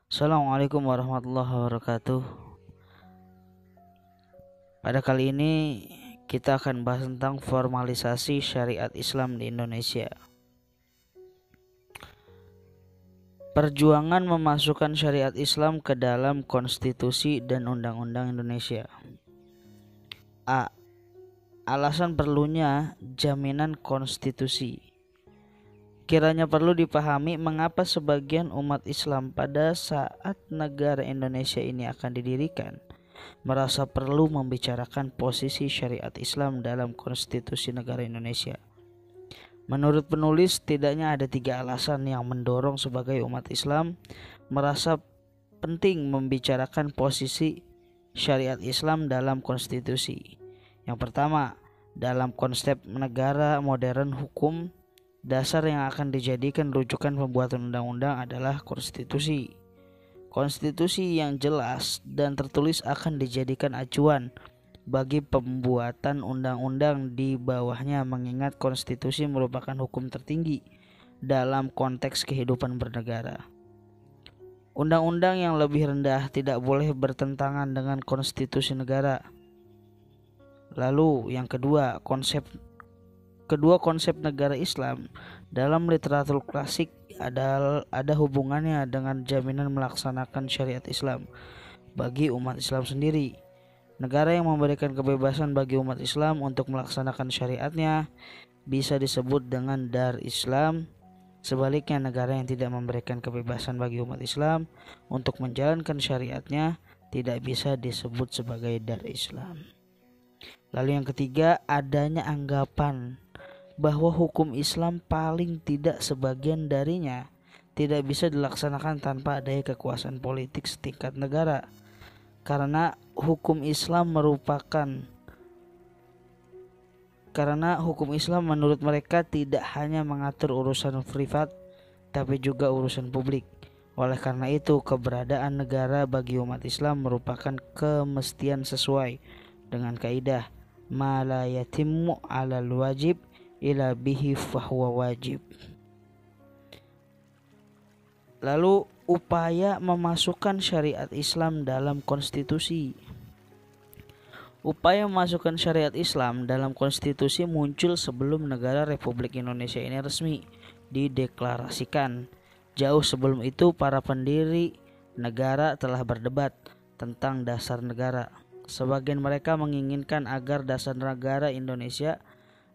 Assalamualaikum warahmatullahi wabarakatuh. Pada kali ini kita akan bahas tentang formalisasi syariat Islam di Indonesia. Perjuangan memasukkan syariat Islam ke dalam konstitusi dan undang-undang Indonesia. A. Alasan perlunya jaminan konstitusi. Kiranya perlu dipahami mengapa sebagian umat Islam pada saat negara Indonesia ini akan didirikan merasa perlu membicarakan posisi syariat Islam dalam konstitusi negara Indonesia. Menurut penulis, setidaknya ada 3 alasan yang mendorong sebagai umat Islam merasa penting membicarakan posisi syariat Islam dalam konstitusi. Yang pertama, dalam konsep negara modern, hukum dasar yang akan dijadikan rujukan pembuatan undang-undang adalah konstitusi. Konstitusi yang jelas dan tertulis akan dijadikan acuan bagi pembuatan undang-undang di bawahnya, mengingat konstitusi merupakan hukum tertinggi dalam konteks kehidupan bernegara. Undang-undang yang lebih rendah tidak boleh bertentangan dengan konstitusi negara. Lalu yang kedua, konsep negara Islam dalam literatur klasik ada hubungannya dengan jaminan melaksanakan syariat Islam bagi umat Islam sendiri. Negara yang memberikan kebebasan bagi umat Islam untuk melaksanakan syariatnya bisa disebut dengan dar Islam. Sebaliknya, negara yang tidak memberikan kebebasan bagi umat Islam untuk menjalankan syariatnya tidak bisa disebut sebagai dar Islam. Lalu yang ketiga, adanya anggapan bahwa hukum Islam paling tidak sebagian darinya tidak bisa dilaksanakan tanpa adanya kekuasaan politik setingkat negara. Karena hukum Islam menurut mereka tidak hanya mengatur urusan privat tapi juga urusan publik. Oleh karena itu, keberadaan negara bagi umat Islam merupakan kemestian sesuai dengan kaidah ma la yatimmu 'alal wajib ila bihi fahuwa wajib. Lalu upaya memasukkan syariat Islam dalam konstitusi. Upaya memasukkan syariat Islam dalam konstitusi muncul sebelum negara Republik Indonesia ini resmi dideklarasikan. Jauh sebelum itu, para pendiri negara telah berdebat tentang dasar negara. Sebagian mereka menginginkan agar dasar negara Indonesia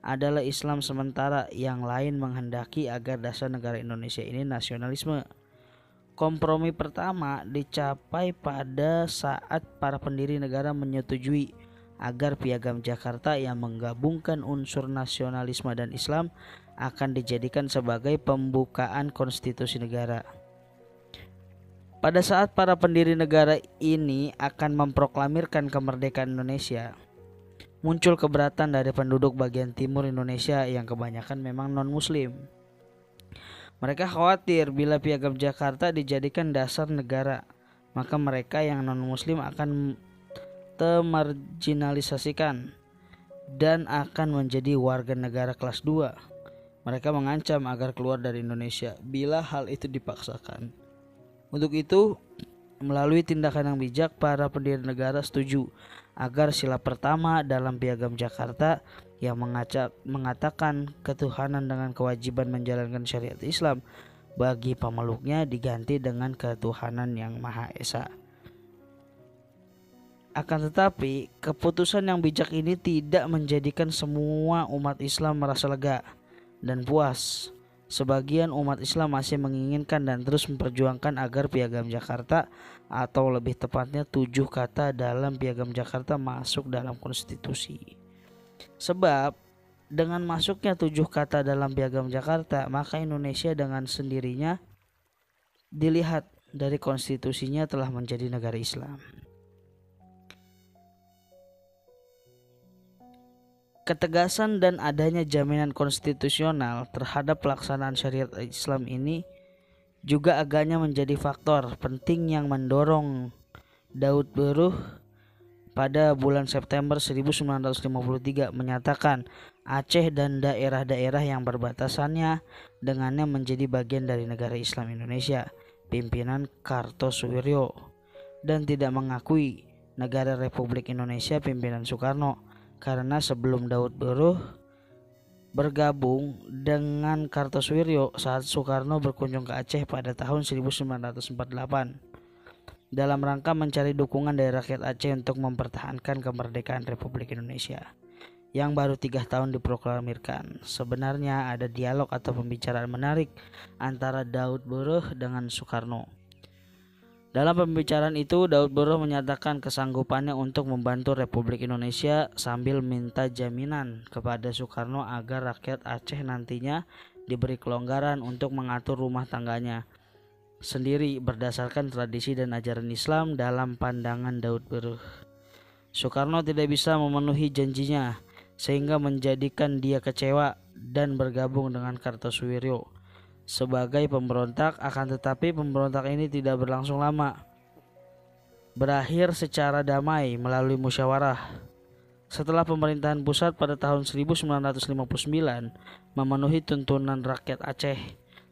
adalah Islam, sementara yang lain menghendaki agar dasar negara Indonesia ini nasionalisme. Kompromi pertama dicapai pada saat para pendiri negara menyetujui agar Piagam Jakarta yang menggabungkan unsur nasionalisme dan Islam akan dijadikan sebagai pembukaan konstitusi negara. Pada saat para pendiri negara ini akan memproklamirkan kemerdekaan Indonesia, muncul keberatan dari penduduk bagian timur Indonesia yang kebanyakan memang non-muslim. Mereka khawatir bila Piagam Jakarta dijadikan dasar negara, maka mereka yang non-muslim akan termarginalisasikan dan akan menjadi warga negara kelas 2. Mereka mengancam agar keluar dari Indonesia bila hal itu dipaksakan. Untuk itu, melalui tindakan yang bijak, para pendiri negara setuju agar sila pertama dalam Piagam Jakarta yang mengatakan ketuhanan dengan kewajiban menjalankan syariat Islam bagi pemeluknya diganti dengan ketuhanan yang Maha Esa. Akan tetapi, keputusan yang bijak ini tidak menjadikan semua umat Islam merasa lega dan puas. Sebagian umat Islam masih menginginkan dan terus memperjuangkan agar Piagam Jakarta, atau lebih tepatnya 7 kata dalam Piagam Jakarta, masuk dalam konstitusi. Sebab dengan masuknya 7 kata dalam Piagam Jakarta, maka Indonesia dengan sendirinya dilihat dari konstitusinya telah menjadi negara Islam. Ketegasan dan adanya jaminan konstitusional terhadap pelaksanaan syariat Islam ini juga agaknya menjadi faktor penting yang mendorong Daud Beruh pada bulan September 1953 menyatakan Aceh dan daerah-daerah yang berbatasannya dengannya menjadi bagian dari negara Islam Indonesia. pimpinan Kartosuwiryo dan tidak mengakui negara Republik Indonesia pimpinan Soekarno karena sebelum Daud Buruh bergabung dengan Kartosuwiryo saat Soekarno berkunjung ke Aceh pada tahun 1948 dalam rangka mencari dukungan dari rakyat Aceh untuk mempertahankan kemerdekaan Republik Indonesia yang baru 3 tahun diproklamirkan. Sebenarnya ada dialog atau pembicaraan menarik antara Daud Buruh dengan Soekarno. Dalam pembicaraan itu, Daud Buruh menyatakan kesanggupannya untuk membantu Republik Indonesia sambil minta jaminan kepada Soekarno agar rakyat Aceh nantinya diberi kelonggaran untuk mengatur rumah tangganya sendiri berdasarkan tradisi dan ajaran Islam dalam pandangan Daud Buruh. Soekarno tidak bisa memenuhi janjinya sehingga menjadikan dia kecewa dan bergabung dengan Kartosuwiryo sebagai pemberontak, akan tetapi pemberontak ini tidak berlangsung lama. Berakhir secara damai melalui musyawarah. Setelah pemerintahan pusat pada tahun 1959 memenuhi tuntunan rakyat Aceh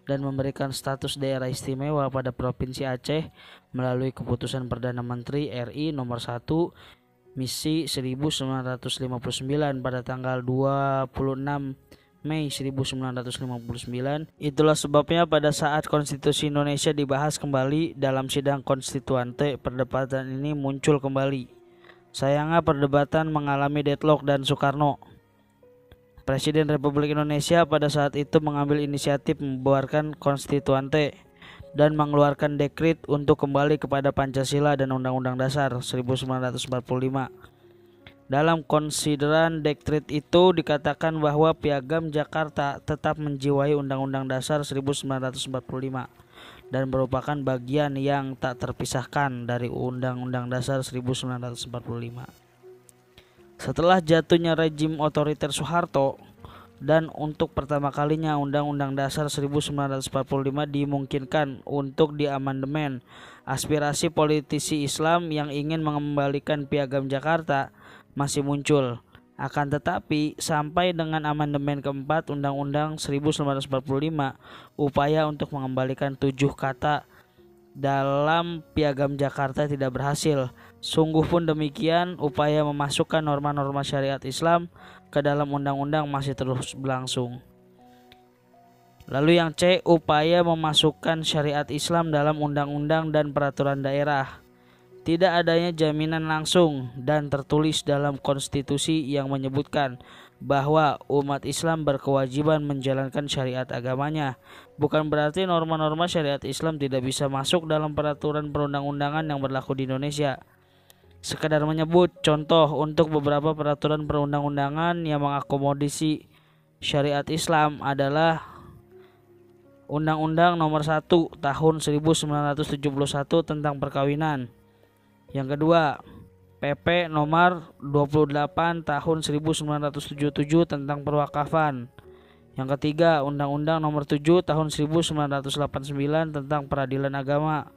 dan memberikan status daerah istimewa pada Provinsi Aceh melalui keputusan Perdana Menteri RI nomor 1 misi 1959 pada tanggal 26 Mei 1959. Itulah sebabnya pada saat Konstitusi Indonesia dibahas kembali dalam sidang konstituante, perdebatan ini muncul kembali. Sayangnya perdebatan mengalami deadlock dan Soekarno, Presiden Republik Indonesia pada saat itu, mengambil inisiatif membuarkan konstituante dan mengeluarkan dekrit untuk kembali kepada Pancasila dan Undang-Undang Dasar 1945. Dalam konsideran dekret itu dikatakan bahwa Piagam Jakarta tetap menjiwai Undang-Undang Dasar 1945 dan merupakan bagian yang tak terpisahkan dari Undang-Undang Dasar 1945. Setelah jatuhnya rejim otoriter Soeharto dan untuk pertama kalinya Undang-Undang Dasar 1945 dimungkinkan untuk diamandemen, aspirasi politisi Islam yang ingin mengembalikan Piagam Jakarta masih muncul. Akan tetapi sampai dengan amandemen keempat Undang-Undang 1945, upaya untuk mengembalikan 7 kata dalam Piagam Jakarta tidak berhasil. Sungguh pun demikian, upaya memasukkan norma-norma syariat Islam ke dalam undang-undang masih terus berlangsung. Lalu yang C, upaya memasukkan syariat Islam dalam undang-undang dan peraturan daerah. Tidak adanya jaminan langsung dan tertulis dalam konstitusi yang menyebutkan bahwa umat Islam berkewajiban menjalankan syariat agamanya. Bukan berarti norma-norma syariat Islam tidak bisa masuk dalam peraturan perundang-undangan yang berlaku di Indonesia. Sekadar menyebut contoh untuk beberapa peraturan perundang-undangan yang mengakomodasi syariat Islam adalah Undang-Undang Nomor 1 Tahun 1971 tentang perkawinan. Yang kedua, PP Nomor 28 Tahun 1977 tentang perwakafan. Yang ketiga, Undang-Undang Nomor 7 Tahun 1989 tentang peradilan agama.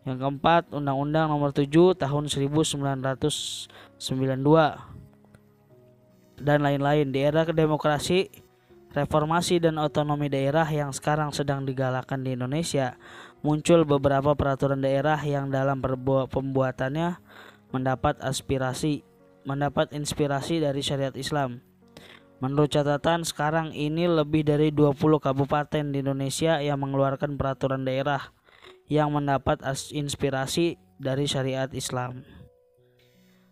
Yang keempat, Undang-Undang Nomor 7 Tahun 1992 dan lain-lain. Di era demokrasi, reformasi dan otonomi daerah yang sekarang sedang digalakan di Indonesia, muncul beberapa peraturan daerah yang dalam pembuatannya mendapat inspirasi dari syariat Islam. Menurut catatan, sekarang ini lebih dari 20 kabupaten di Indonesia yang mengeluarkan peraturan daerah yang mendapat inspirasi dari syariat Islam.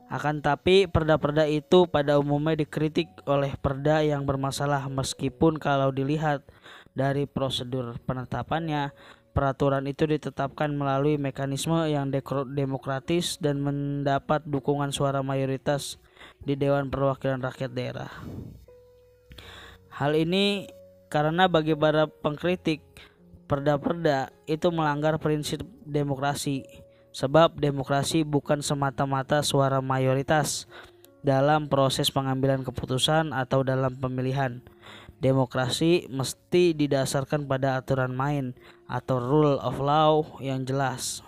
Akan tapi perda-perda itu pada umumnya dikritik oleh perda yang bermasalah, meskipun kalau dilihat dari prosedur penetapannya, peraturan itu ditetapkan melalui mekanisme yang demokratis dan mendapat dukungan suara mayoritas di Dewan Perwakilan Rakyat Daerah. Hal ini karena bagi para pengkritik, perda-perda itu melanggar prinsip demokrasi, sebab demokrasi bukan semata-mata suara mayoritas dalam proses pengambilan keputusan atau dalam pemilihan. Demokrasi mesti didasarkan pada aturan main atau rule of law yang jelas.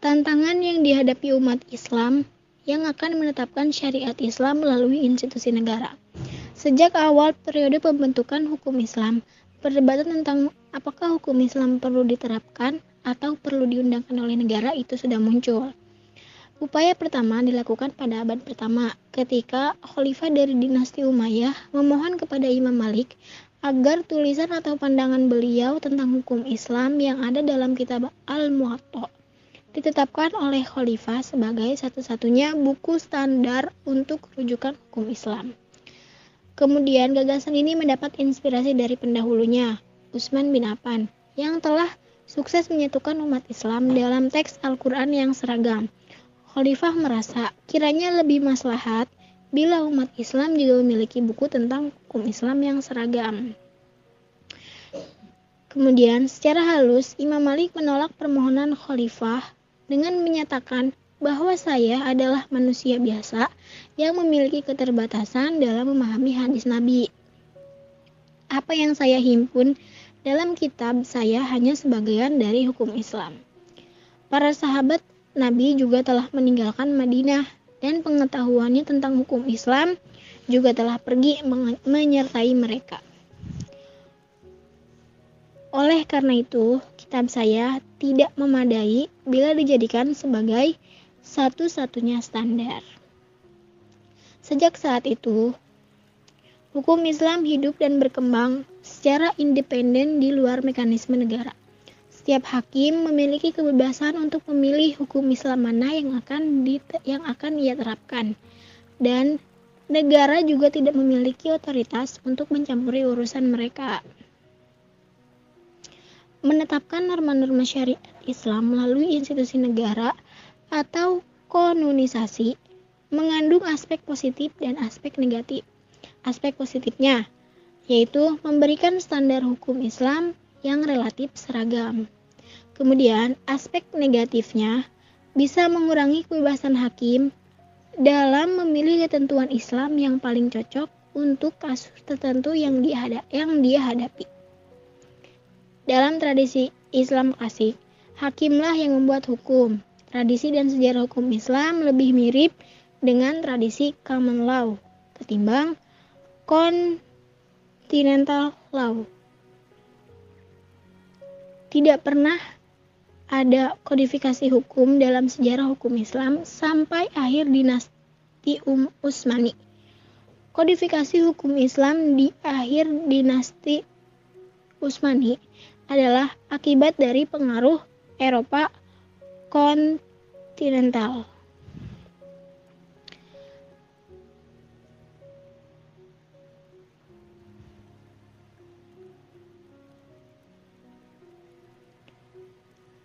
Tantangan yang dihadapi umat Islam yang akan menetapkan syariat Islam melalui institusi negara. Sejak awal periode pembentukan hukum Islam, perdebatan tentang apakah hukum Islam perlu diterapkan atau perlu diundangkan oleh negara itu sudah muncul. Upaya pertama dilakukan pada abad pertama ketika khalifah dari dinasti Umayyah memohon kepada Imam Malik agar tulisan atau pandangan beliau tentang hukum Islam yang ada dalam kitab Al-Muwatta ditetapkan oleh khalifah sebagai satu-satunya buku standar untuk rujukan hukum Islam. Kemudian gagasan ini mendapat inspirasi dari pendahulunya, Utsman bin Affan, yang telah sukses menyatukan umat Islam dalam teks Al-Quran yang seragam. Khalifah merasa kiranya lebih maslahat bila umat Islam juga memiliki buku tentang hukum Islam yang seragam. Kemudian secara halus Imam Malik menolak permohonan khalifah dengan menyatakan bahwa saya adalah manusia biasa yang memiliki keterbatasan dalam memahami hadis Nabi. Apa yang saya himpun dalam kitab saya hanya sebagian dari hukum Islam. Para sahabat Nabi juga telah meninggalkan Madinah dan pengetahuannya tentang hukum Islam juga telah pergi menyertai mereka. Oleh karena itu, kitab saya tidak memadai bila dijadikan sebagai satu-satunya standar. Sejak saat itu, hukum Islam hidup dan berkembang secara independen di luar mekanisme negara. Setiap hakim memiliki kebebasan untuk memilih hukum Islam mana yang akan ia terapkan, dan negara juga tidak memiliki otoritas untuk mencampuri urusan mereka. Menetapkan norma-norma syariat Islam melalui institusi negara atau kanonisasi mengandung aspek positif dan aspek negatif. Aspek positifnya yaitu memberikan standar hukum Islam yang relatif seragam. Kemudian aspek negatifnya bisa mengurangi kebebasan hakim dalam memilih ketentuan Islam yang paling cocok untuk kasus tertentu yang dia hadapi. Dalam tradisi Islam klasik, hakimlah yang membuat hukum. Tradisi dan sejarah hukum Islam lebih mirip dengan tradisi common law ketimbang continental law. Tidak pernah ada kodifikasi hukum dalam sejarah hukum Islam sampai akhir dinasti Utsmani. Kodifikasi hukum Islam di akhir dinasti Utsmani adalah akibat dari pengaruh Eropa kontinental.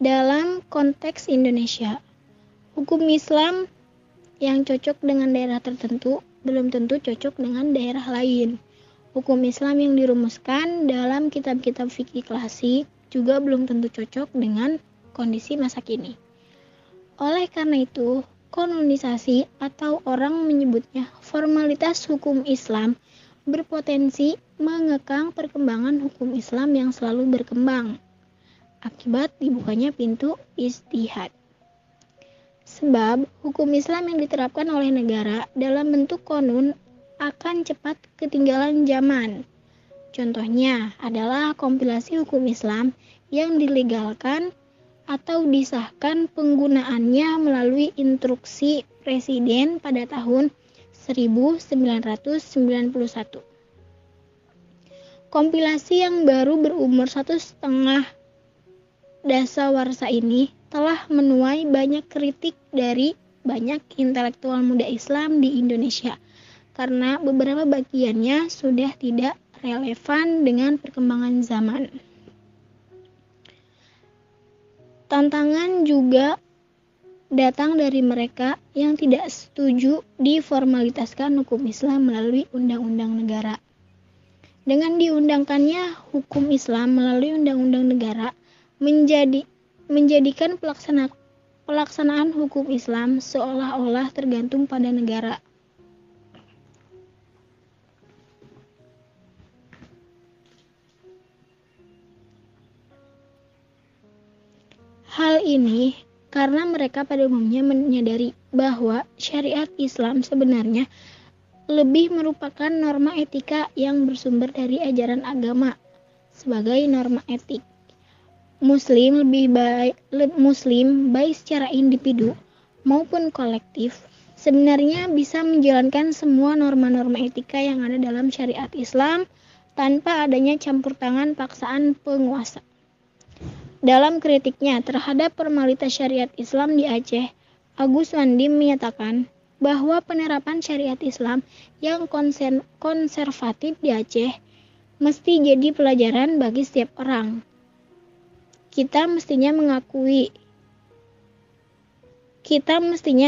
Dalam konteks Indonesia, hukum Islam yang cocok dengan daerah tertentu belum tentu cocok dengan daerah lain. Hukum Islam yang dirumuskan dalam kitab-kitab fikih klasik juga belum tentu cocok dengan kondisi masa kini. Oleh karena itu, kanonisasi atau orang menyebutnya formalitas hukum Islam berpotensi mengekang perkembangan hukum Islam yang selalu berkembang akibat dibukanya pintu ijtihad. Sebab hukum Islam yang diterapkan oleh negara dalam bentuk konun akan cepat ketinggalan zaman. Contohnya adalah kompilasi hukum Islam yang dilegalkan atau disahkan penggunaannya melalui instruksi Presiden pada tahun 1991. Kompilasi yang baru berumur 1,5 dasawarsa ini telah menuai banyak kritik dari banyak intelektual muda Islam di Indonesia karena beberapa bagiannya sudah tidak relevan dengan perkembangan zaman. Tantangan juga datang dari mereka yang tidak setuju diformalitaskan hukum Islam melalui undang-undang negara. Dengan diundangkannya hukum Islam melalui undang-undang negara menjadikan pelaksanaan hukum Islam seolah-olah tergantung pada negara. Hal ini karena mereka pada umumnya menyadari bahwa syariat Islam sebenarnya lebih merupakan norma etika yang bersumber dari ajaran agama sebagai norma etik. Muslim baik secara individu maupun kolektif sebenarnya bisa menjalankan semua norma-norma etika yang ada dalam syariat Islam tanpa adanya campur tangan paksaan penguasa. Dalam kritiknya terhadap formalitas syariat Islam di Aceh, Agus Wandi menyatakan bahwa penerapan syariat Islam yang konservatif di Aceh mesti jadi pelajaran bagi setiap orang. Kita mestinya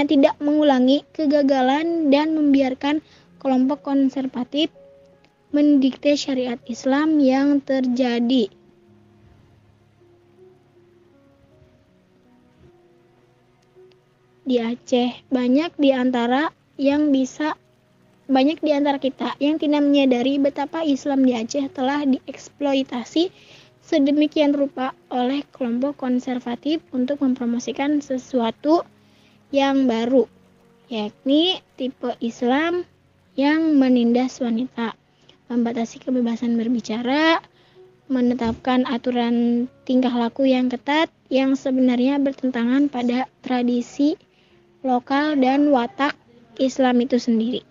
tidak mengulangi kegagalan dan membiarkan kelompok konservatif mendikte syariat Islam yang terjadi. Di Aceh, banyak di antara kita yang tidak menyadari betapa Islam di Aceh telah dieksploitasi sedemikian rupa oleh kelompok konservatif untuk mempromosikan sesuatu yang baru, yakni tipe Islam yang menindas wanita, membatasi kebebasan berbicara, menetapkan aturan tingkah laku yang ketat yang sebenarnya bertentangan pada tradisi lokal dan watak Islam itu sendiri.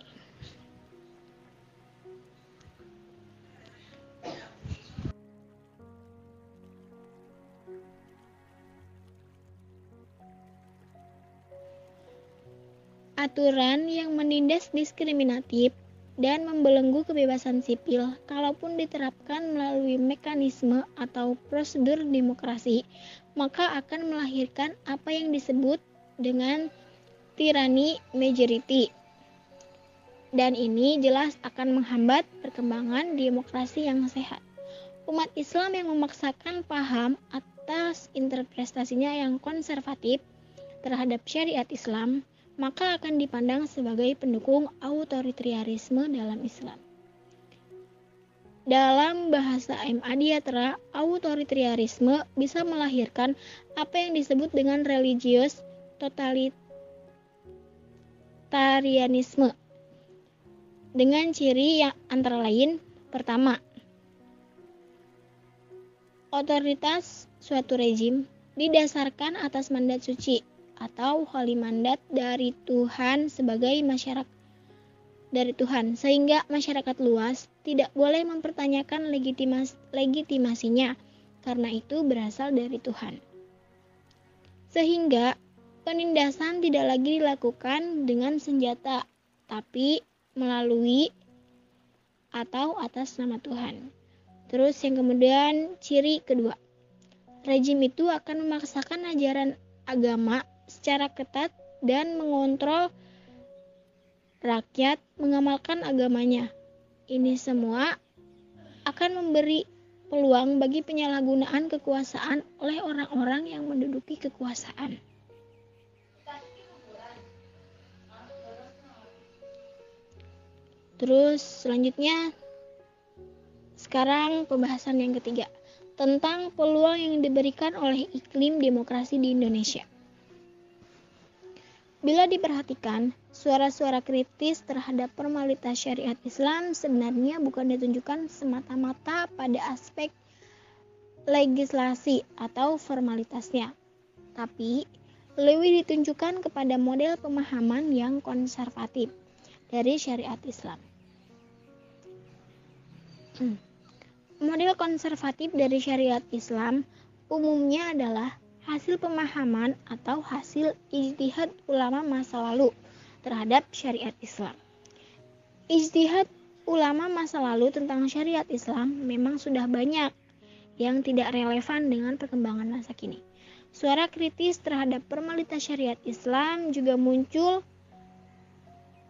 Aturan yang menindas diskriminatif dan membelenggu kebebasan sipil, kalaupun diterapkan melalui mekanisme atau prosedur demokrasi, maka akan melahirkan apa yang disebut dengan tirani majority. Dan ini jelas akan menghambat perkembangan demokrasi yang sehat. Umat Islam yang memaksakan paham atas interpretasinya yang konservatif terhadap syariat Islam, maka akan dipandang sebagai pendukung autoritarisme dalam Islam. Dalam bahasa M.A. Diatra, autoritarisme bisa melahirkan apa yang disebut dengan religius totalitarianisme dengan ciri yang antara lain: pertama, otoritas suatu rezim didasarkan atas mandat suci atau holy mandat dari Tuhan sehingga masyarakat luas tidak boleh mempertanyakan legitimasinya karena itu berasal dari Tuhan. Sehingga penindasan tidak lagi dilakukan dengan senjata, tapi melalui atau atas nama Tuhan. Terus yang kemudian ciri kedua, rejim itu akan memaksakan ajaran agama secara ketat dan mengontrol rakyat mengamalkan agamanya. Ini semua akan memberi peluang bagi penyalahgunaan kekuasaan oleh orang-orang yang menduduki kekuasaan. Terus selanjutnya, sekarang pembahasan yang ketiga tentang peluang yang diberikan oleh iklim demokrasi di Indonesia. Bila diperhatikan, suara-suara kritis terhadap formalitas syariat Islam sebenarnya bukan ditunjukkan semata-mata pada aspek legislasi atau formalitasnya, tapi lebih ditunjukkan kepada model pemahaman yang konservatif dari syariat Islam. Model konservatif dari syariat Islam umumnya adalah hasil pemahaman atau hasil ijtihad ulama masa lalu terhadap syariat Islam. Ijtihad ulama masa lalu tentang syariat Islam memang sudah banyak yang tidak relevan dengan perkembangan masa kini. Suara kritis terhadap formalitas syariat Islam juga muncul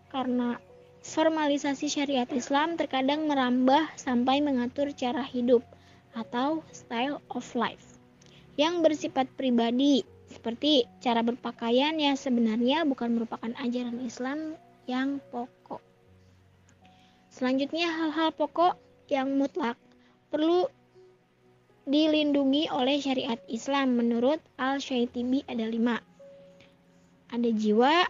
karena formalisasi syariat Islam terkadang merambah sampai mengatur cara hidup atau style of life yang bersifat pribadi, seperti cara berpakaian yang sebenarnya bukan merupakan ajaran Islam yang pokok. Selanjutnya, hal-hal pokok yang mutlak perlu dilindungi oleh syariat Islam. Menurut Al-Syaitibi ada 5. Ada jiwa,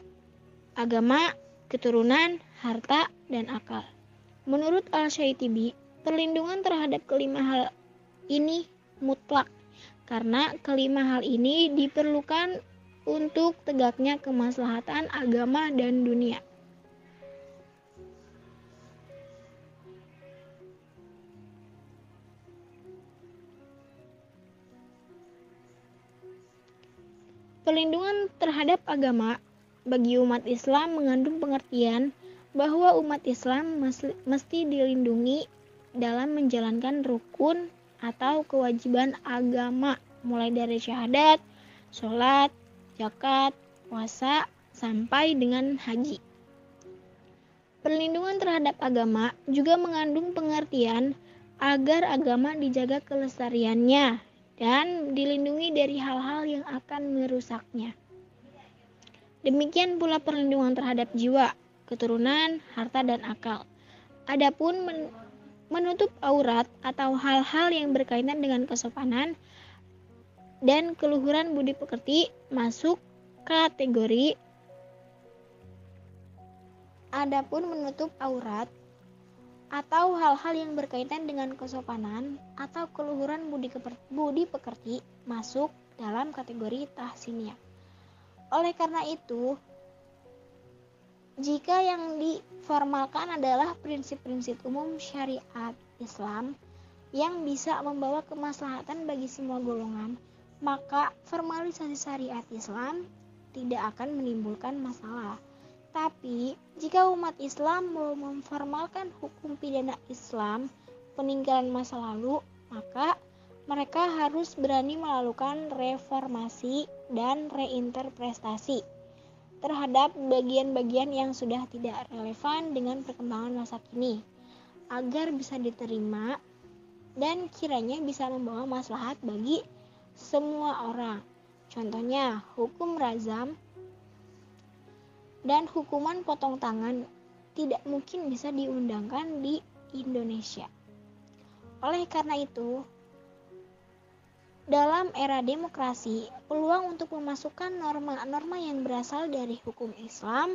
agama, keturunan, harta, dan akal. Menurut Al-Syaitibi, perlindungan terhadap kelima hal ini mutlak karena kelima hal ini diperlukan untuk tegaknya kemaslahatan agama dan dunia. Perlindungan terhadap agama bagi umat Islam mengandung pengertian bahwa umat Islam mesti dilindungi dalam menjalankan rukun atau kewajiban agama mulai dari syahadat, sholat, zakat, puasa, sampai dengan haji. Perlindungan terhadap agama juga mengandung pengertian agar agama dijaga kelestariannya dan dilindungi dari hal-hal yang akan merusaknya. Demikian pula perlindungan terhadap jiwa, keturunan, harta, dan akal. Adapun menutup aurat atau hal-hal yang berkaitan dengan kesopanan dan keluhuran budi pekerti masuk kategori. Adapun menutup aurat atau hal-hal yang berkaitan dengan kesopanan atau keluhuran budi pekerti masuk dalam kategori tahsiniyah. Oleh karena itu, jika yang diformalkan adalah prinsip-prinsip umum syariat Islam yang bisa membawa kemaslahatan bagi semua golongan, maka formalisasi syariat Islam tidak akan menimbulkan masalah. Tapi, jika umat Islam mau memformalkan hukum pidana Islam peninggalan masa lalu, maka mereka harus berani melakukan reformasi dan reinterpretasi terhadap bagian-bagian yang sudah tidak relevan dengan perkembangan masa kini, agar bisa diterima dan kiranya bisa membawa maslahat bagi semua orang. Contohnya, hukum rajam dan hukuman potong tangan tidak mungkin bisa diundangkan di Indonesia. Oleh karena itu, dalam era demokrasi, peluang untuk memasukkan norma-norma yang berasal dari hukum Islam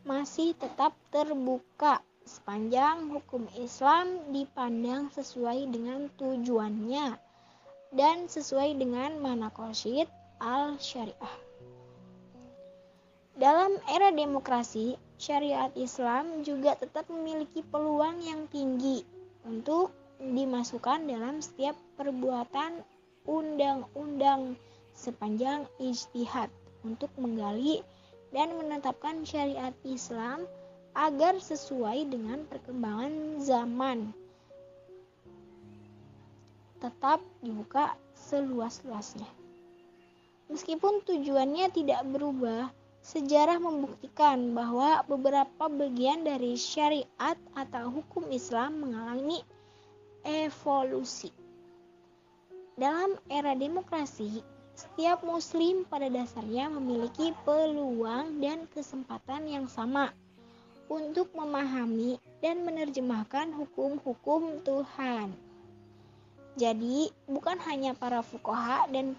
masih tetap terbuka sepanjang hukum Islam dipandang sesuai dengan tujuannya dan sesuai dengan maqasid al-syariah. Dalam era demokrasi, syariat Islam juga tetap memiliki peluang yang tinggi untuk dimasukkan dalam setiap perbuatan undang-undang sepanjang ijtihad untuk menggali dan menetapkan syariat Islam agar sesuai dengan perkembangan zaman. Tetap dibuka seluas-luasnya. Meskipun tujuannya tidak berubah, sejarah membuktikan bahwa beberapa bagian dari syariat atau hukum Islam mengalami evolusi. Dalam era demokrasi, setiap muslim pada dasarnya memiliki peluang dan kesempatan yang sama untuk memahami dan menerjemahkan hukum-hukum Tuhan. Jadi, bukan hanya para fuqaha dan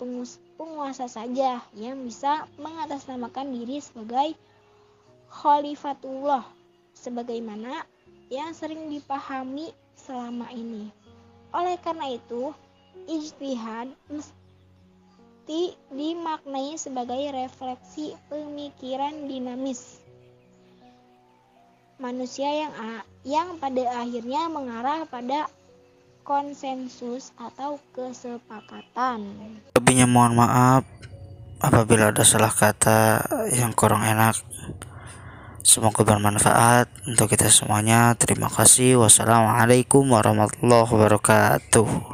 penguasa saja yang bisa mengatasnamakan diri sebagai khalifatullah sebagaimana yang sering dipahami selama ini. Oleh karena itu, ijtihad mesti dimaknai sebagai refleksi pemikiran dinamis manusia yang pada akhirnya mengarah pada konsensus atau kesepakatan. Lebihnya mohon maaf apabila ada salah kata yang kurang enak. Semoga bermanfaat untuk kita semuanya. Terima kasih. Wassalamualaikum warahmatullahi wabarakatuh.